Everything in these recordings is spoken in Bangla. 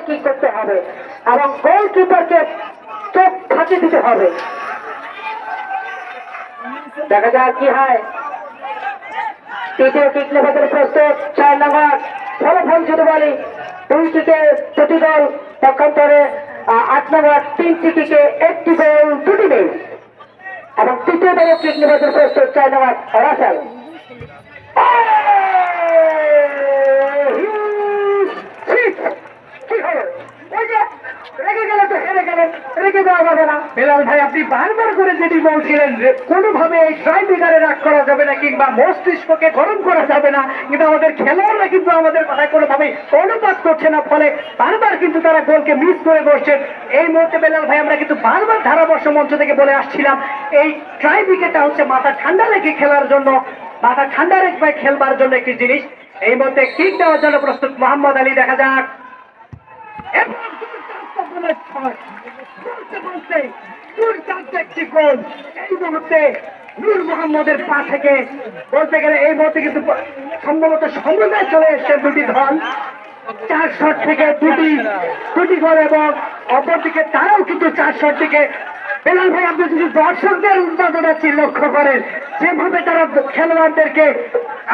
কি করতে হবে এবং গোলকিপারকে চোখ ফাঁকি দিতে হবে। দেখা যাক কি হয়। তৃতীয় কিক নেবার প্রস্তুত 4 নম্বর ফলাফল যদি বলি 2 কিকে প্রতি গোল, পক্ষান্তরে 8 নম্বর 3টি কিকে 1টি গোল 2টি মিস। এবং তৃতীয় দলের কিক নেবার প্রস্তুত 4 নম্বর রাসেল। বেলাল ভাই, আপনি বারবার করে যেটি বলছিলেন কোনোভাবে এই ট্রাইব্রেকারে রাগ করা যাবে না কিংবা মস্তিষ্ককে গরম করা যাবে না, কিন্তু আমাদের খেলোয়াড়রা কিন্তু আমাদের কথায় কোনোভাবেই অনুপাত করছে না, ফলে বারবার কিন্তু তারা গোলকে মিস করে বসছেন। এই মুহূর্তে বেলাল ভাই, আমরা কিন্তু বারবার ধারাবর্ষ মঞ্চ থেকে বলে আসছিলাম এই ট্রাইব্রেকারটা হচ্ছে মাথা ঠান্ডা রেখে খেলার জন্য, মাথা ঠান্ডা রেখে খেলবার জন্য একটি জিনিস। এই মুহূর্তে কিক দেওয়ার জন্য প্রস্তুত মোহাম্মদ আলী। দেখা যাক এই মুহূর্তে নূর মোহাম্মদের পা থেকে বলতে গেলে এই মুহূর্তে কিন্তু সম্ভবত সমন্বয় চলে এসছে দুটি দল। 4 শট থেকে দুটি গোল এবং অপরদিকে তারাও কিন্তু 4 শট থেকে। বেলাল ভাই, আপনি যদি দর্শকদের উন্মাদনা লক্ষ্য করেন, যেভাবে তারা খেলোয়াড়দেরকে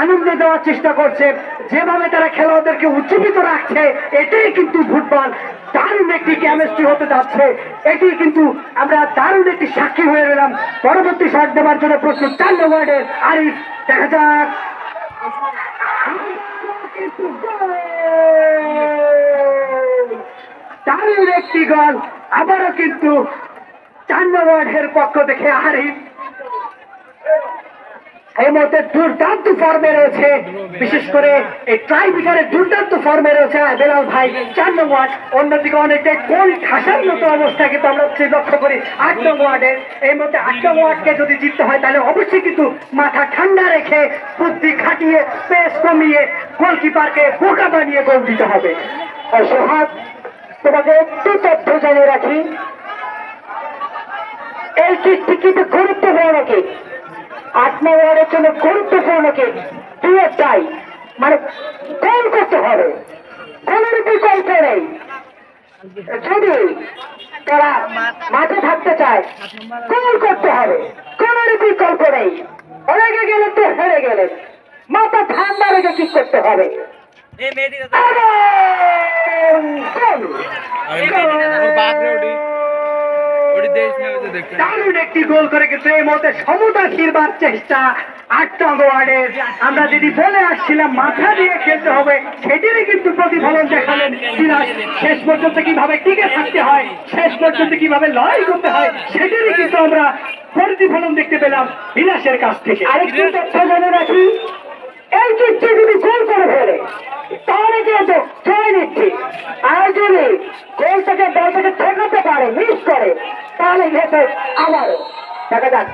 আনন্দ দেওয়ার চেষ্টা করছে, যেভাবে তারা খেলোয়াড়দেরকে উজ্জীবিত রাখছে, এটাই কিন্তু ফুটবল। দারুণ একটি কেমিস্ট্রি হতে যাচ্ছে। এটি কিন্তু আমরা দারুণ একটি সাক্ষী হয়ে গেলাম। পরবর্তী শট দেওয়ার জন্য প্রস্তুত 4 নম্বরের আরিফ। দেখা যাক দারুণ একটি গোল আবারও কিন্তু 4 নম্বরের পক্ষ থেকে আরিফ। এই মুহূর্তে দুর্দান্ত ফর্মে রয়েছে, বিশেষ করে এই ট্রাইব্রেকারের দুর্দান্ত ফর্মে রয়েছে বেলাল ভাই 4 নম্বর। অন্যদিকে অনেকটাই গোল ঠাসার মতো অবস্থা কিন্তু আমরা লক্ষ্য করি 8 নম্বর ওয়ার্ডের। এই মুহূর্তে 8 নম্বর ওয়ার্ডকে যদি জিততে হয় তাহলে অবশ্যই কিন্তু মাথা ঠান্ডা রেখে বুদ্ধি খাটিয়ে পেস কমিয়ে গোলকিপারকে বোকা বানিয়ে গোল দিতে হবে। সোহাগ, তোমাকে একটু তথ্য জানিয়ে রাখি, এই কিকটি কিন্তু গুরুত্বপূর্ণ কিক, 8 নম্বরের জন্য গুরুত্বপূর্ণ কিক। দুটাই মানে গোল করতে হবে, গোলের বিকল্প নেই। যদি তারা মাঠে থাকতে চায় গোল করতে হবে, গোলের বিকল্প নেই। রেগে গেলে তো হেরে গেলে, মাথা ঠান্ডা রেখে কিক করতে হবে। দারুণ একটি গোল করে কিন্তু এই মুহূর্তে সমতা ফিরবার চেষ্টা 8 নম্বর ওয়ার্ডের। আমরা যদি বলে আসছিলাম মাথা দিয়ে খেলতে হবে, সেটিরই কিন্তু প্রতিফলন দেখালেন সিরাজ। শেষ পর্যন্ত কিভাবে টিকে থাকতে হয়, শেষ পর্যন্ত কিভাবে লড়াই করতে হয়, সেটিরই কিন্তু আমরা প্রতিফলন দেখতে পেলাম বিলাসের কাছ থেকে। আরেকটু তথ্য জেনে রাখি, এই কিকটি যদি গোল করে ফেলে তাহলে কিন্তু জয় নিচ্ছি, আর যদি গোলটাকে বলটাকে ঠেকাতে পারে, মিস করে, তাহলে হেঁটে আবারও দেখা যাক